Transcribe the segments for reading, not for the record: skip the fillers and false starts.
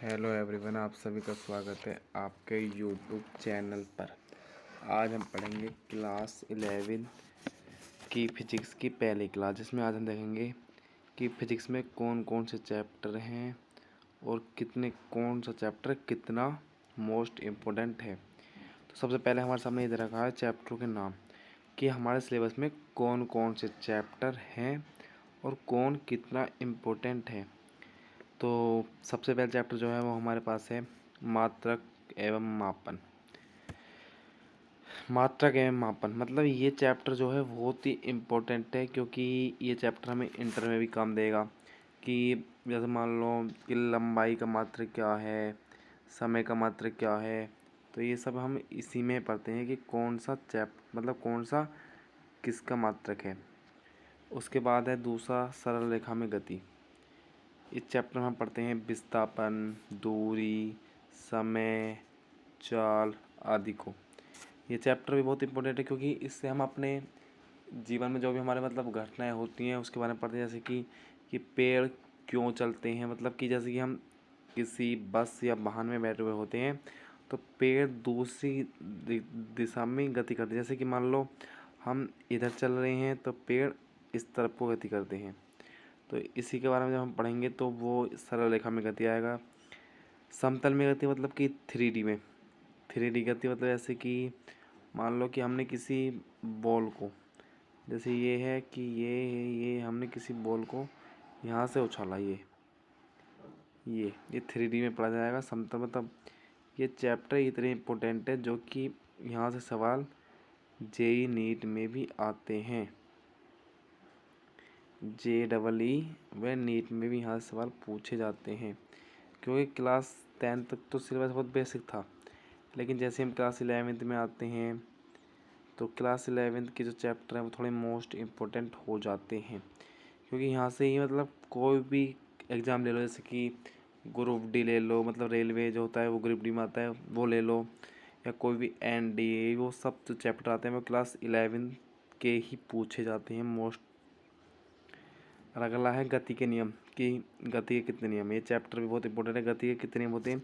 Hello everyone, आप सभी का स्वागत है आपके यूट्यूब चैनल पर। आज हम पढ़ेंगे क्लास 11 की फिजिक्स की पहली क्लास, जिसमें आज हम देखेंगे कि फिजिक्स में कौन कौन से चैप्टर हैं और कौन सा चैप्टर कितना मोस्ट इम्पोर्टेंट है। तो सबसे पहले हमारे सामने इधर रखा है चैप्टरों के नाम कि हमारे सिलेबस में कौन कौन से चैप्टर हैं और कौन कितना इम्पोर्टेंट है। तो सबसे पहला चैप्टर जो है वो हमारे पास है मात्रक एवं मापन। मात्रक एवं मापन मतलब ये चैप्टर जो है बहुत ही इम्पोर्टेंट है, क्योंकि ये चैप्टर हमें इंटर में भी काम देगा कि जैसे मान लो कि लंबाई का मात्रक क्या है, समय का मात्रक क्या है। तो ये सब हम इसी में पढ़ते हैं कि कौन सा मतलब कौन सा किसका मात्रक है। उसके बाद है दूसरा सरल रेखा में गति। इस चैप्टर में हम पढ़ते हैं विस्थापन, दूरी, समय, चाल आदि को। ये चैप्टर भी बहुत इंपॉर्टेंट है, क्योंकि इससे हम अपने जीवन में जो भी हमारे मतलब घटनाएं होती हैं उसके बारे में पढ़ते हैं। जैसे कि पेड़ क्यों चलते हैं, मतलब कि जैसे कि हम किसी बस या वाहन में बैठे हुए होते हैं तो पेड़ दूसरी दिशा में गति करते हैं। जैसे कि मान लो हम इधर चल रहे हैं तो पेड़ इस तरफ को गति करते हैं। तो इसी के बारे में जब हम पढ़ेंगे तो वो सरल रेखा में गति आएगा। समतल में गति मतलब कि 3D में। 3D गति मतलब ऐसे कि मान लो कि हमने किसी बॉल को, जैसे ये है कि ये हमने किसी बॉल को यहाँ से उछाला, ये 3D में पढ़ा जाएगा। समतल मतलब ये चैप्टर इतने इम्पोर्टेंट है जो कि यहाँ से सवाल जेई नीट में भी आते हैं। JEE व नीट में भी यहाँ से सवाल पूछे जाते हैं, क्योंकि क्लास 10 तक तो सिलेबस बहुत बेसिक था। लेकिन जैसे हम क्लास 11th में आते हैं तो क्लास 11th के जो चैप्टर हैं वो थोड़े मोस्ट इम्पोर्टेंट हो जाते हैं, क्योंकि यहाँ से ही मतलब कोई भी एग्ज़ाम ले लो, जैसे कि ग्रुप डी ले लो, मतलब रेलवे जो होता है वो ग्रुप डी में आता है, वो ले लो, या कोई भी NDA, वो सब जो चैप्टर आते हैं वो क्लास 11 के ही पूछे जाते हैं मोस्ट। और अगला है गति के नियम कि गति के कितने नियम। ये चैप्टर भी बहुत इंपॉर्टेंट है। गति के कितने नियम होते हैं,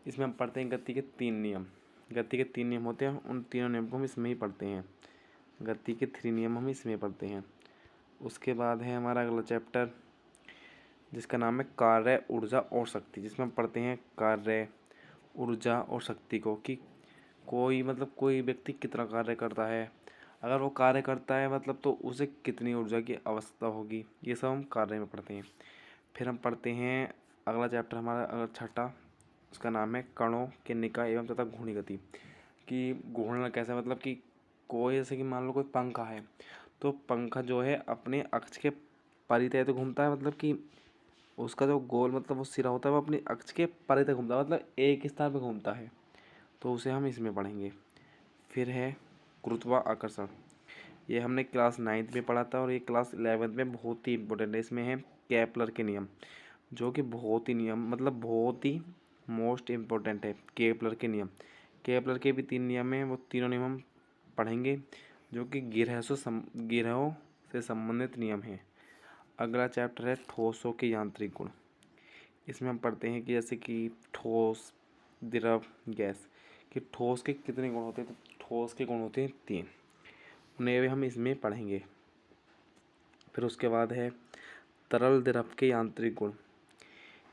इसमें हम पढ़ते हैं गति के 3 नियम। गति के 3 नियम होते हैं, उन तीनों नियम को हम इसमें ही पढ़ते हैं। गति के 3 नियम हम इसमें पढ़ते हैं। उसके बाद है हमारा अगला चैप्टर जिसका नाम है कार्य, ऊर्जा और शक्ति, जिसमें हम पढ़ते हैं कार्य, ऊर्जा और शक्ति को कि कोई व्यक्ति कितना कार्य करता है, अगर वो कार्य करता है मतलब तो उसे कितनी ऊर्जा की आवश्यकता होगी। ये सब हम कार्य में पढ़ते हैं। फिर हम पढ़ते हैं अगला चैप्टर हमारा अगर छठा, उसका नाम है कणों के निकाय एवं तथा घूर्णी गति कि घूर्णन कैसा, मतलब कि कोई जैसे कि मान लो कोई पंखा है तो पंखा जो है अपने अक्ष के परितः तो घूमता है, मतलब कि उसका जो गोल मतलब वो सिरा होता है वो अपनी अक्ष के परितः घूमता है, मतलब एक स्थान पर घूमता है। तो उसे हम इसमें पढ़ेंगे। फिर है गुरुत्वाकर्षण। ये हमने क्लास 9th में पढ़ा था और ये क्लास 11th में बहुत ही इंपॉर्टेंट है। इसमें है केपलर के नियम, जो कि बहुत ही मोस्ट इम्पोर्टेंट है। केपलर के नियम, केपलर के भी 3 नियम हैं, वो तीनों नियम हम पढ़ेंगे, जो कि गिरहों से संबंधित नियम हैं। अगला चैप्टर है ठोसों के यांत्रिक गुण। इसमें हम पढ़ते हैं कि जैसे कि ठोस, द्रव, गैस, कि ठोस के कितने गुण होते हैं। तो ठोस के गुण होते हैं 3, उन्हें भी हम इसमें पढ़ेंगे। फिर उसके बाद है तरल द्रव के यांत्रिक गुण।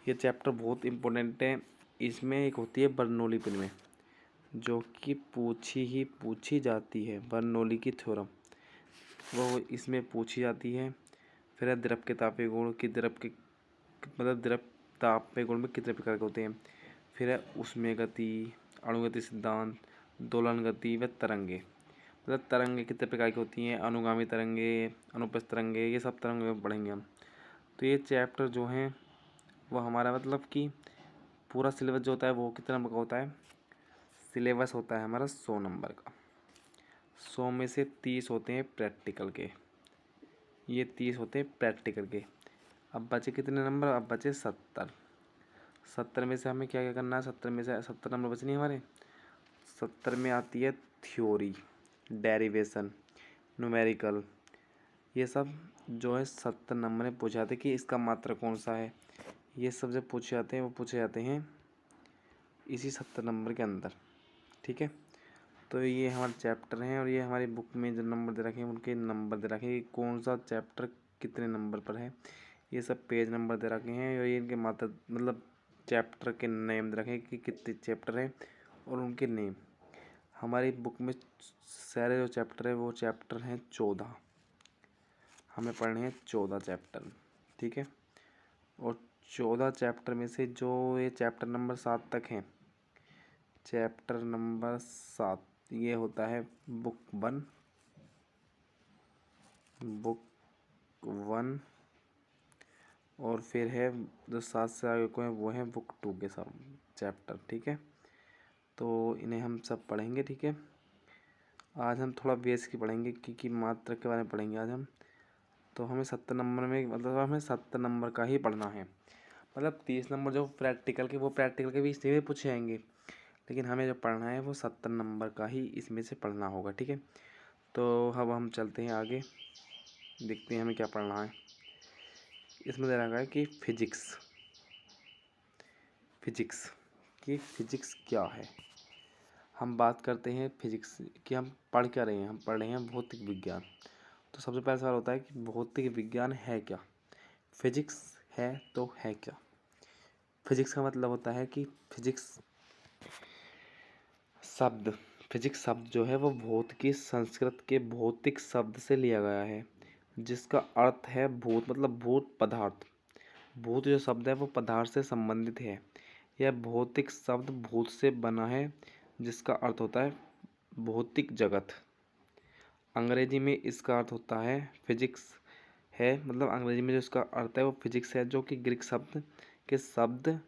ये चैप्टर बहुत इम्पोर्टेंट है। इसमें एक होती है बर्नौली प्रमेय, जो कि पूछी जाती है। बर्नौली की थ्योरम वो इसमें पूछी जाती है। फिर है द्रव के तापीय गुण की द्रव तापीय गुण में कितने प्रकार के होते हैं। फिर है ऊष्मीय गति, अणुगति सिद्धांत, दोलन गति व तरंगे, मतलब तरंगे कितने प्रकार की होती हैं, अनुगामी तरंगे, अनुप्रस्थ तरंगे, ये सब तरंगे पढ़ेंगे हम। तो ये चैप्टर जो हैं वो हमारा मतलब कि पूरा सिलेबस जो होता है वो कितने नंबर का होता है। सिलेबस होता है हमारा 100 नंबर का। 100 में से 30 होते हैं प्रैक्टिकल के, ये 30 होते हैं प्रैक्टिकल के। अब बचे कितने नंबर, अब बचे 70। 70 में से हमें क्या क्या करना है, 70 में से 70 नंबर बचे नहीं हमारे। 70 में आती है थ्योरी, डेरिवेशन, न्यूमेरिकल, ये सब जो है 70 नंबर में पूछे जाते हैं कि इसका मात्रक कौन सा है। ये सब जो पूछे जाते हैं वो पूछे जाते हैं इसी 70 नंबर के अंदर। ठीक है, तो ये हमारे चैप्टर हैं और ये हमारी बुक में जो नंबर दे रखे हैं उनके नंबर दे रखे हैं कि कौन सा चैप्टर कितने नंबर पर है। ये सब पेज नंबर दे रखे हैं और ये इनके मात्र मतलब चैप्टर के नेम दे रखे हैं कि कितने चैप्टर हैं और उनके नेम। हमारी बुक में सारे जो चैप्टर है वो चैप्टर हैं 14। हमें पढ़ने हैं 14 चैप्टर। ठीक है, और 14 चैप्टर में से जो ये चैप्टर नंबर 7 तक हैं, चैप्टर नंबर 7 ये होता है बुक 1। और फिर है जो 7 से आगे को है वो है बुक 2 के सब चैप्टर। ठीक है, तो इन्हें हम सब पढ़ेंगे। ठीक है, आज हम थोड़ा बेस की पढ़ेंगे क्योंकि मात्रा के बारे में पढ़ेंगे आज हम। तो हमें 70 नंबर में मतलब हमें 70 नंबर का ही पढ़ना है। मतलब 30 नंबर जो प्रैक्टिकल के वो प्रैक्टिकल के भी इसमें भी पूछे जाएंगे, लेकिन हमें जो पढ़ना है वो 70 नंबर का ही इसमें से पढ़ना होगा। ठीक है, तो अब हम चलते हैं आगे, देखते हैं हमें क्या पढ़ना है। इसमें दे रखा है कि फिजिक्स कि फिजिक्स क्या है। हम बात करते हैं फिजिक्स कि हम पढ़ क्या रहे हैं। हम पढ़ रहे हैं भौतिक विज्ञान। तो सबसे पहला सवाल होता है कि भौतिक विज्ञान है क्या, फिजिक्स है तो है क्या। फिजिक्स का मतलब होता है कि फिजिक्स शब्द जो है वो भौतिकी संस्कृत के भौतिक शब्द से लिया गया है, जिसका अर्थ है भूत मतलब भूत पदार्थ। भूत जो शब्द है वो पदार्थ से संबंधित है। यह भौतिक शब्द भूत से बना है, जिसका अर्थ होता है भौतिक जगत। अंग्रेजी में इसका अर्थ होता है फिजिक्स है, मतलब अंग्रेजी में जो इसका अर्थ है वो फिजिक्स है, जो कि ग्रीक शब्द के शब्द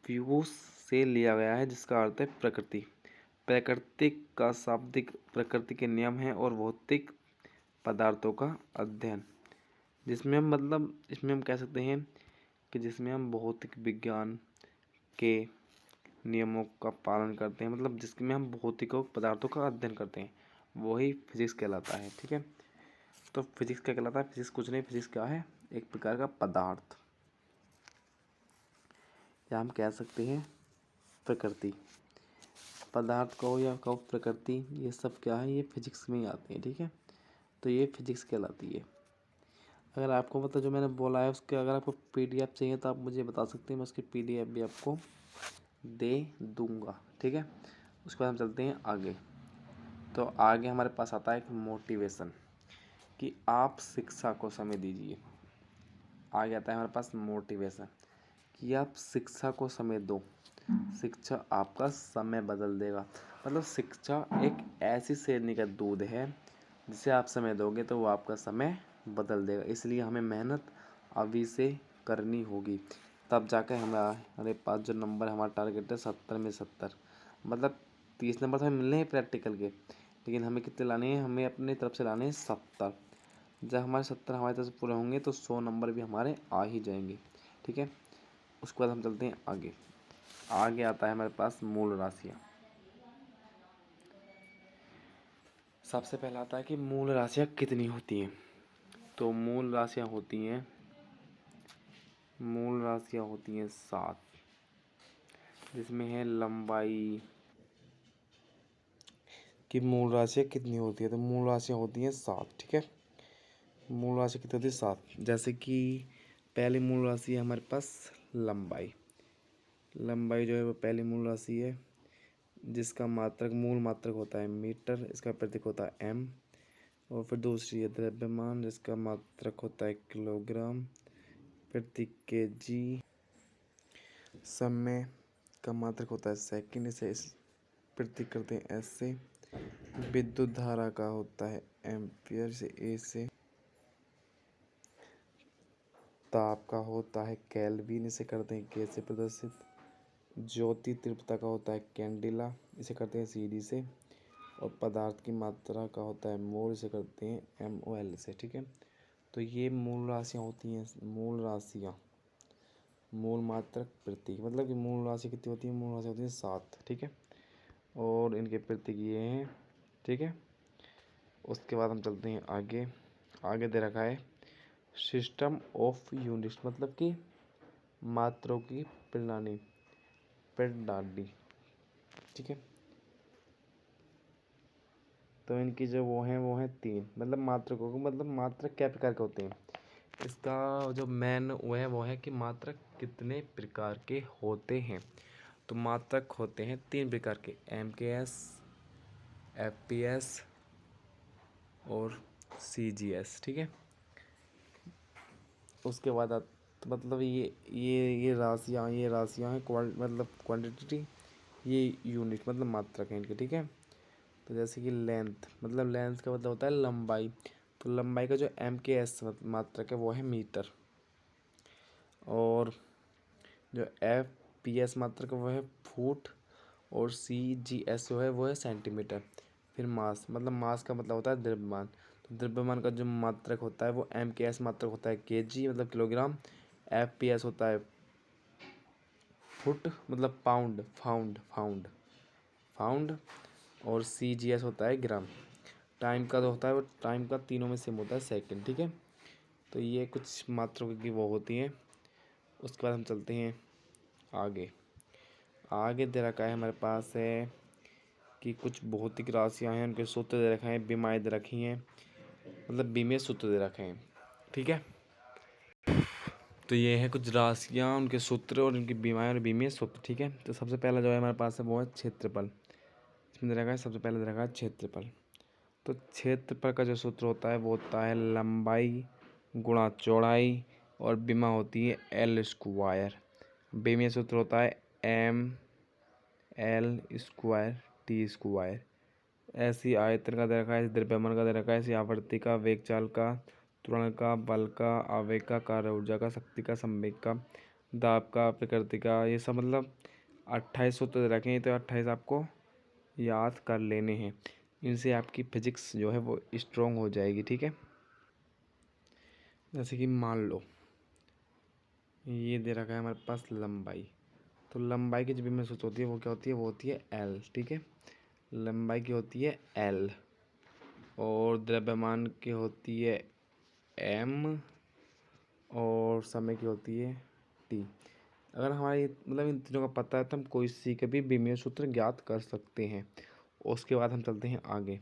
फ्यूस से लिया गया है, जिसका अर्थ है प्रकृति। प्राकृतिक का शाब्दिक प्रकृति के नियम है और भौतिक पदार्थों का अध्ययन, जिसमें हम मतलब इसमें हम कह सकते हैं कि जिसमें हम भौतिक विज्ञान के नियमों का पालन करते हैं, मतलब जिसमें हम भौतिक पदार्थों का अध्ययन करते हैं, वही फिजिक्स कहलाता है। ठीक है, तो फिजिक्स क्या कहलाता है। फिजिक्स कुछ नहीं, फिजिक्स क्या है, एक प्रकार का पदार्थ, या हम कह सकते हैं प्रकृति। पदार्थ कहो या कहो प्रकृति, ये सब क्या है, ये फिजिक्स में ही आते हैं। ठीक है, तो ये फिजिक्स कहलाती है। अगर आपको मतलब जो मैंने बोला है उसके अगर आपको पीडीएफ चाहिए तो आप मुझे बता सकते हैं, मैं उसकी पीडीएफ भी आपको दे दूंगा। ठीक है, उसके बाद हम चलते हैं आगे। तो आगे हमारे पास आता है एक मोटिवेशन कि आप शिक्षा को समय दीजिए। आगे आता है हमारे पास मोटिवेशन कि आप शिक्षा को समय दो, शिक्षा आपका समय बदल देगा। मतलब शिक्षा एक ऐसी शेरनी का दूध है जिसे आप समय दोगे तो वो आपका समय बदल देगा। इसलिए हमें मेहनत अभी से करनी होगी, तब जाकर हमारे पास जो नंबर हमारा टारगेट है 70 में 70, मतलब 30 नंबर तो हमें मिलने हैं प्रैक्टिकल के, लेकिन हमें कितने लाने हैं, हमें अपनी तरफ से लाने हैं 70। जब हमारे 70 हमारी तरफ से पूरे होंगे तो 100 नंबर भी हमारे आ ही जाएंगे। ठीक है, उसके बाद हम चलते हैं आगे। आगे आता है हमारे पास मूल राशियाँ। सबसे पहला आता है कि मूल राशियाँ कितनी होती हैं। तो मूल राशियाँ होती हैं 7, जिसमें है लंबाई की मूल राशियाँ कितनी होती है। तो मूल राशियाँ होती हैं 7। ठीक है, मूल राशि कितनी होती है 7। जैसे कि पहली मूल राशि है हमारे पास लंबाई। लंबाई जो है वो पहली मूल राशि है, जिसका मात्रक मूल मात्रक होता है मीटर, इसका प्रतीक होता है एम। और फिर दूसरी है द्रव्यमान, जिसका मात्रक होता है किलोग्राम, प्रतीक के जी। समय का मात्रक होता है सेकंड, इसे इस प्रतीक करते हैं एस से। विद्युत धारा का होता है एम्पियर, से ए से। ताप का होता है केल्विन, इसे करते हैं के से प्रदर्शित। ज्योति तीव्रता का होता है कैंडिला, इसे करते हैं सी डी से। और पदार्थ की मात्रा का होता है मोल, इसे करते हैं एम ओ एल से। ठीक है, तो ये मूल राशियाँ होती हैं। मूल राशियाँ, मूल मात्रक प्रतीक, मतलब कि मूल राशि कितनी होती है, मूल राशि होती है 7। ठीक है, और इनके प्रतीक ये हैं। ठीक है, उसके बाद हम चलते हैं आगे। आगे दे रखा है सिस्टम ऑफ यूनिट्स, मतलब कि मात्रों की प्रणाली। पे डाल दी, ठीक है। तो इनकी जो वो है 3, मतलब मात्रक होगा, मतलब मात्रक क्या प्रकार के होते हैं। इसका जो मेन वो है कि मात्रक कितने प्रकार के होते हैं। तो मात्रक होते हैं 3 प्रकार के, MKS, FPS और CGS, ठीक है। उसके बाद तो मतलब ये राशियाँ हैं, मतलब क्वांटिटी, ये यूनिट मतलब मात्रक है इनके, ठीक है। तो जैसे कि लेंथ, मतलब लेंथ का मतलब होता है लंबाई। तो लंबाई का जो MKS मात्रक है वो है मीटर। और जो FPS मात्रक है वो है फुट। और CGS जो है वो है सेंटीमीटर। फिर मास, मतलब मास का मतलब होता है द्रव्यमान। तो द्रव्यमान का जो मात्रक होता है वो MKS मात्रक होता है kg, मतलब किलोग्राम। FPS होता है फुट, मतलब पाउंड, फाउंड। और CGS होता है ग्राम। टाइम का जो होता है वो टाइम का तीनों में सेम होता है, सेकंड, ठीक है। तो ये कुछ मात्रकों की वो होती हैं। उसके बाद हम चलते हैं आगे। आगे दे रखा है हमारे पास है कि कुछ भौतिक राशियाँ हैं, उनके सूत्र दे रखे हैं, बीमाएँ दे रखी हैं, मतलब बीमीय सूत्र दे रखे हैं, ठीक है। तो ये है कुछ राशियाँ, उनके सूत्र और उनकी बीमाएँ और बीमीय सूत्र, ठीक है। तो सबसे पहला जो है हमारे पास है वो है क्षेत्रफल। इसमें दे रखा है, सबसे पहले दे रखा है क्षेत्रफल। तो क्षेत्रफल का जो सूत्र होता है वो होता है लंबाई गुणा चौड़ाई, और बीमा होती है L²। बीमीय सूत्र होता है ML² T²। ऐसी आयतन का दे रखा है, द्रव्यमान का दे रखा है, ऐसी आवर्ती का, वेगचाल का, त्वरण का, बल का, आवेग का, कार्य ऊर्जा का, शक्ति का, संवेग का, दाब का, प्रकृति का, ये सब मतलब 28 सूत्र दे रखे हैं। तो 28 आपको याद कर लेने हैं, इनसे आपकी फिजिक्स जो है वो स्ट्रोंग हो जाएगी, ठीक है। जैसे कि मान लो ये दे रखा है हमारे पास लंबाई। तो लंबाई की जो भी सूत्र होती है वो क्या होती है, वो होती है L, ठीक है। लंबाई की होती है L। और द्रव्यमान की होती है M। और समय की होती है T। अगर हमारी मतलब इन तीनों का पता है तो हम कोई सी के भी बीमीय सूत्र ज्ञात कर सकते हैं। उसके बाद हम चलते हैं आगे।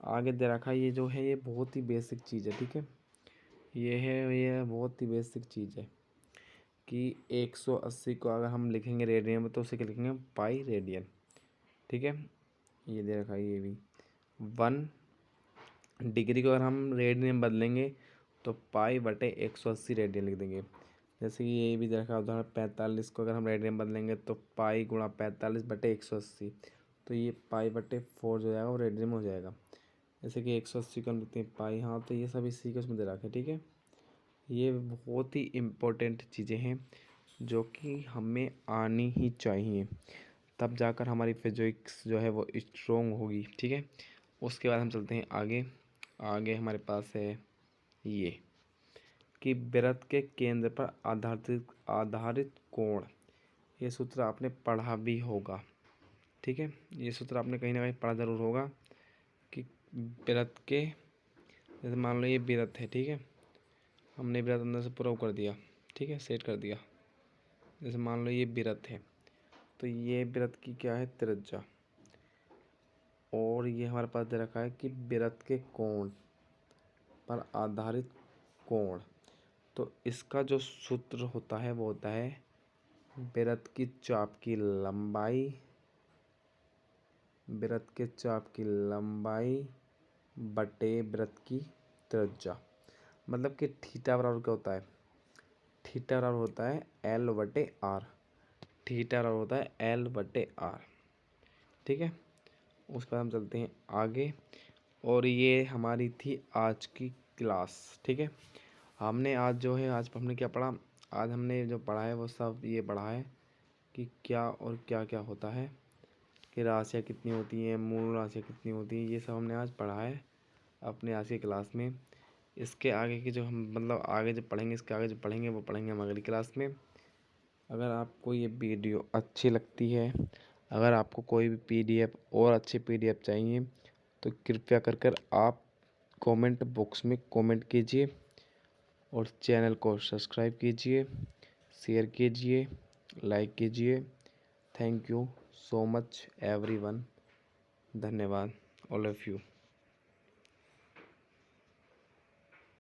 आगे दे रखा है, ये जो है ये बहुत ही बेसिक चीज़ है, ठीक है। ये बहुत ही बेसिक चीज़ है कि 180 को अगर हम लिखेंगे रेडियन में तो उसे क्या लिखेंगे, पाई रेडियन, ठीक है। ये दे रखा है ये भी 1 डिग्री को अगर हम रेडियन में बदलेंगे तो पाई/180 रेडियन लिख देंगे। जैसे कि ये भी दे रखा है उदाहरण 45 को अगर हम रेडियन में बदलेंगे तो पाई गुणा 45/180। तो ये पाई/4 जो जाएगा वो रेडियन में हो जाएगा। जैसे कि 180 को हम लिखते हैं पाई, हाँ तो ये सब इसी के उसमें दे रखा है, ठीक है। ये बहुत ही इम्पोर्टेंट चीज़ें हैं जो कि हमें आनी ही चाहिए, तब जाकर हमारी फिजिक्स जो है वो स्ट्रोंग होगी, ठीक है। उसके बाद हम चलते हैं आगे। आगे हमारे पास है ये कि वृत्त के केंद्र पर आधारित कोण। ये सूत्र आपने पढ़ा भी होगा, ठीक है। ये सूत्र आपने कहीं ना कहीं पढ़ा ज़रूर होगा कि वृत्त के, जैसे मान लो ये वृत्त है, ठीक है। हमने वृत्त अंदर से पूरा कर दिया, ठीक है, सेट कर दिया। जैसे मान लो ये वृत्त है, तो ये वृत्त की क्या है, त्रिज्या। और ये हमारे पास दे रखा है कि वृत्त के कोण पर आधारित कोण। तो इसका जो सूत्र होता है वो होता है वृत्त की चाप की लंबाई, बटे वृत्त की त्रिज्या। मतलब कि थीटा बराबर क्या होता है, थीटा बराबर होता है L/R। थीटा बराबर होता है L/R, ठीक है। उसके बाद हम चलते हैं आगे। और ये हमारी थी आज की क्लास, ठीक है। हमने आज जो है, आज हमने क्या पढ़ा, आज हमने जो पढ़ा है वो सब ये पढ़ा है कि क्या और क्या क्या होता है, कि राशियाँ कितनी होती हैं, मूल राशियाँ कितनी होती हैं, ये सब हमने आज पढ़ा है अपने आज की क्लास में। इसके आगे की जो हम मतलब आगे जो पढ़ेंगे, इसके आगे जो पढ़ेंगे वो पढ़ेंगे हम अगली क्लास में। अगर आपको ये वीडियो अच्छी लगती है, अगर आपको कोई भी PDF और अच्छी PDF चाहिए तो कृपया कर आप कमेंट बॉक्स में कमेंट कीजिए और चैनल को सब्सक्राइब कीजिए, शेयर कीजिए, लाइक कीजिए, thank you so much everyone. धन्यवाद ऑल ऑफ यू।